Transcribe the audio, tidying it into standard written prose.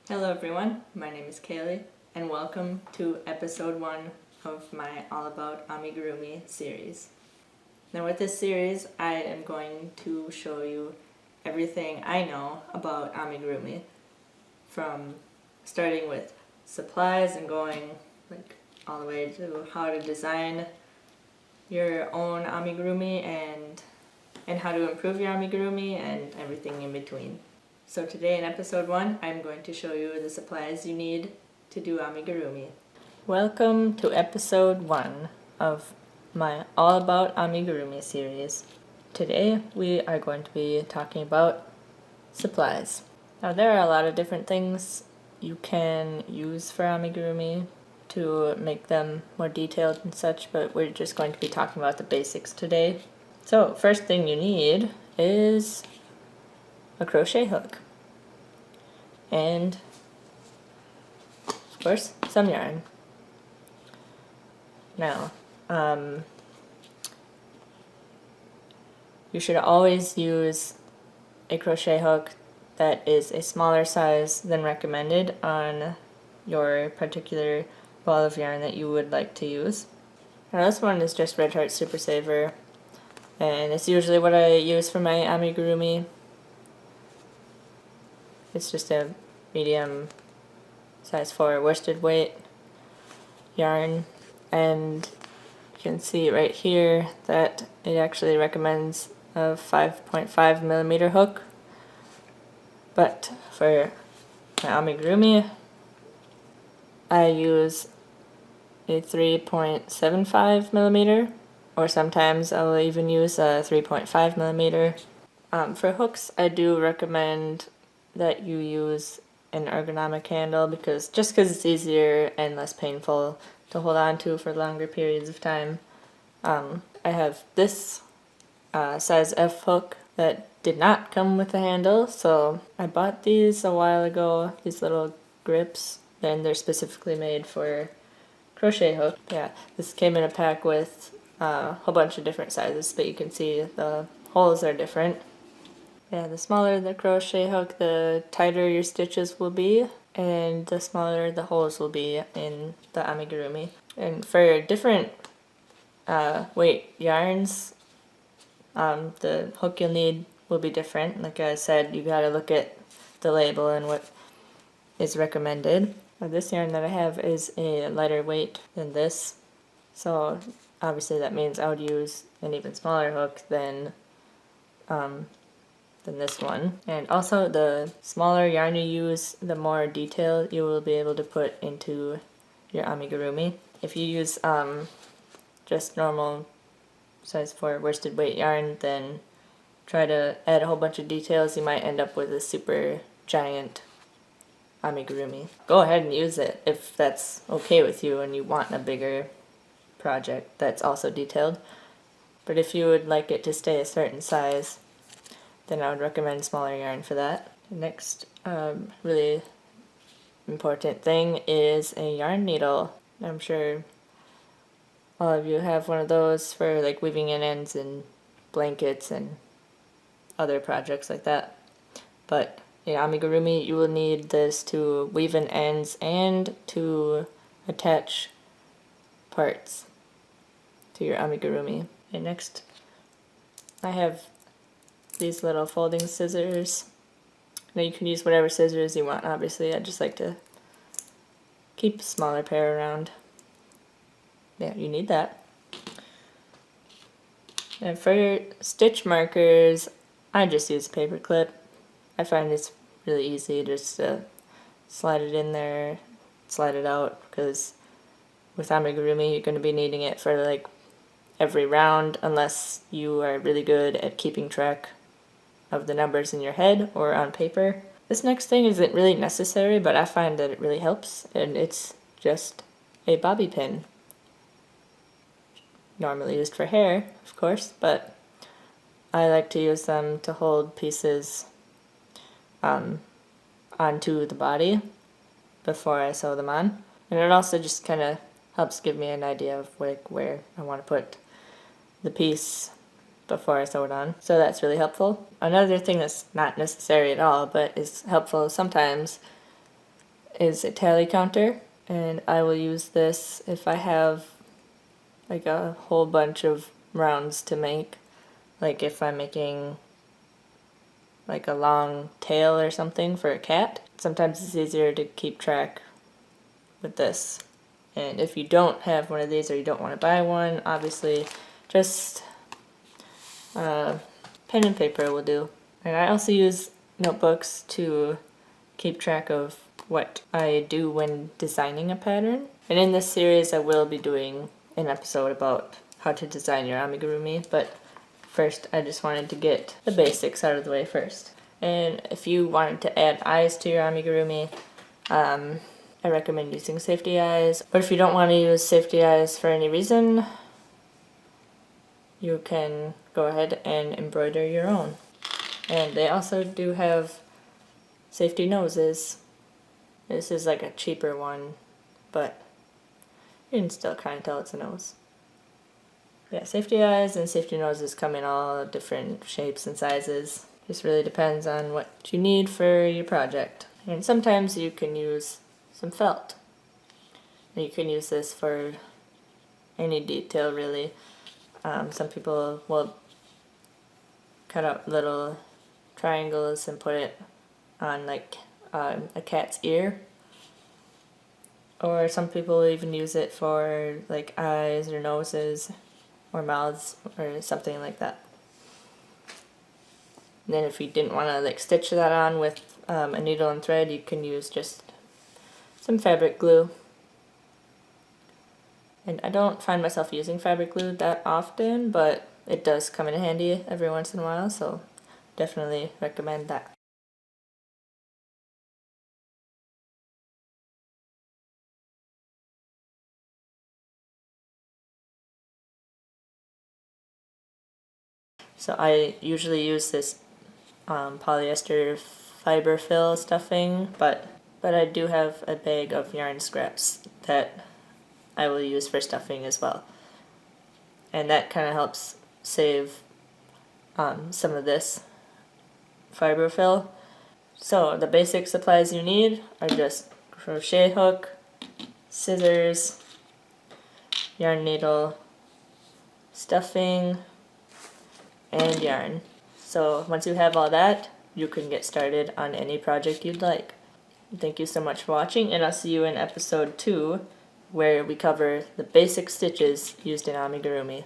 Hello everyone, my name is Kaylee, and welcome to episode 1 of my All About Amigurumi series. Now with this series, I am going to show you everything I know about amigurumi, from starting with supplies and going all the way to how to design your own amigurumi and how to improve your amigurumi and everything in between. So today in episode 1, I'm going to show you the supplies you need to do amigurumi. Welcome to episode 1 of my All About Amigurumi series. Today we are going to be talking about supplies. Now there are a lot of different things you can use for amigurumi to make them more detailed and such, but we're just going to be talking about the basics today. So first thing you need is a crochet hook and of course some yarn. Now you should always use a crochet hook that is a smaller size than recommended on your particular ball of yarn that you would like to use. Now this one is just Red Heart Super Saver, and it's usually what I use for my amigurumi. It's just a medium size 4 worsted weight yarn, and you can see right here that it actually recommends a 5.5 millimeter hook, but for my amigurumi I use a 3.75 millimeter, or sometimes I'll even use a 3.5 millimeter. For hooks, I do recommend that you use an ergonomic handle because it's easier and less painful to hold on to for longer periods of time. I have this size F hook that did not come with a handle, so I bought these a while ago, these little grips, and they're specifically made for crochet hook. Yeah, this came in a pack with a whole bunch of different sizes, but you can see the holes are different. Yeah, the smaller the crochet hook, the tighter your stitches will be, and the smaller the holes will be in the amigurumi. And for different weight yarns, the hook you'll need will be different. Like I said, you gotta look at the label and what is recommended. Now, this yarn that I have is a lighter weight than this, so obviously that means I would use an even smaller hook than this one. And also, the smaller yarn you use, the more detail you will be able to put into your amigurumi. If you use just normal size 4 worsted weight yarn, then try to add a whole bunch of details, you might end up with a super giant amigurumi. Go ahead and use it if that's okay with you and you want a bigger project that's also detailed. But if you would like it to stay a certain size, then I would recommend smaller yarn for that. The next really important thing is a yarn needle. I'm sure all of you have one of those for like weaving in ends and blankets and other projects like that. But in amigurumi, you will need this to weave in ends and to attach parts to your amigurumi. And next, I have these little folding scissors. Now you can use whatever scissors you want, obviously. I just like to keep a smaller pair around. Yeah, you need that. And for your stitch markers, I just use a paper clip. I find it's really easy just to slide it in there, slide it out, because with amigurumi you're going to be needing it for like every round unless you are really good at keeping track of the numbers in your head or on paper. This next thing isn't really necessary, but I find that it really helps, and it's just a bobby pin. Normally used for hair, of course, but I like to use them to hold pieces onto the body before I sew them on. And it also just kind of helps give me an idea of like where I want to put the piece before I sew it on. So that's really helpful. Another thing that's not necessary at all, but is helpful sometimes, is a tally counter, and I will use this if I have like a whole bunch of rounds to make. Like if I'm making like a long tail or something for a cat. Sometimes it's easier to keep track with this. And if you don't have one of these or you don't want to buy one, obviously just pen and paper will do. And I also use notebooks to keep track of what I do when designing a pattern. And in this series I will be doing an episode about how to design your amigurumi, but first I just wanted to get the basics out of the way first. And if you wanted to add eyes to your amigurumi, I recommend using safety eyes. But if you don't want to use safety eyes for any reason, you can go ahead and embroider your own. And they also do have safety noses. This is like a cheaper one, but you can still kind of tell it's a nose. Yeah, safety eyes and safety noses come in all different shapes and sizes. Just really depends on what you need for your project. And sometimes you can use some felt. You can use this for any detail really. Some people will cut out little triangles and put it on like a cat's ear. Or some people even use it for like eyes or noses or mouths or something like that. And then if you didn't want to like stitch that on with a needle and thread, you can use just some fabric glue. And I don't find myself using fabric glue that often, but it does come in handy every once in a while, so definitely recommend that. So I usually use this polyester Fiberfill stuffing, but I do have a bag of yarn scraps that I will use for stuffing as well. And that kind of helps save some of this Fiberfill. So the basic supplies you need are just crochet hook, scissors, yarn needle, stuffing, and yarn. So once you have all that, you can get started on any project you'd like. Thank you so much for watching, and I'll see you in episode 2, where we cover the basic stitches used in amigurumi.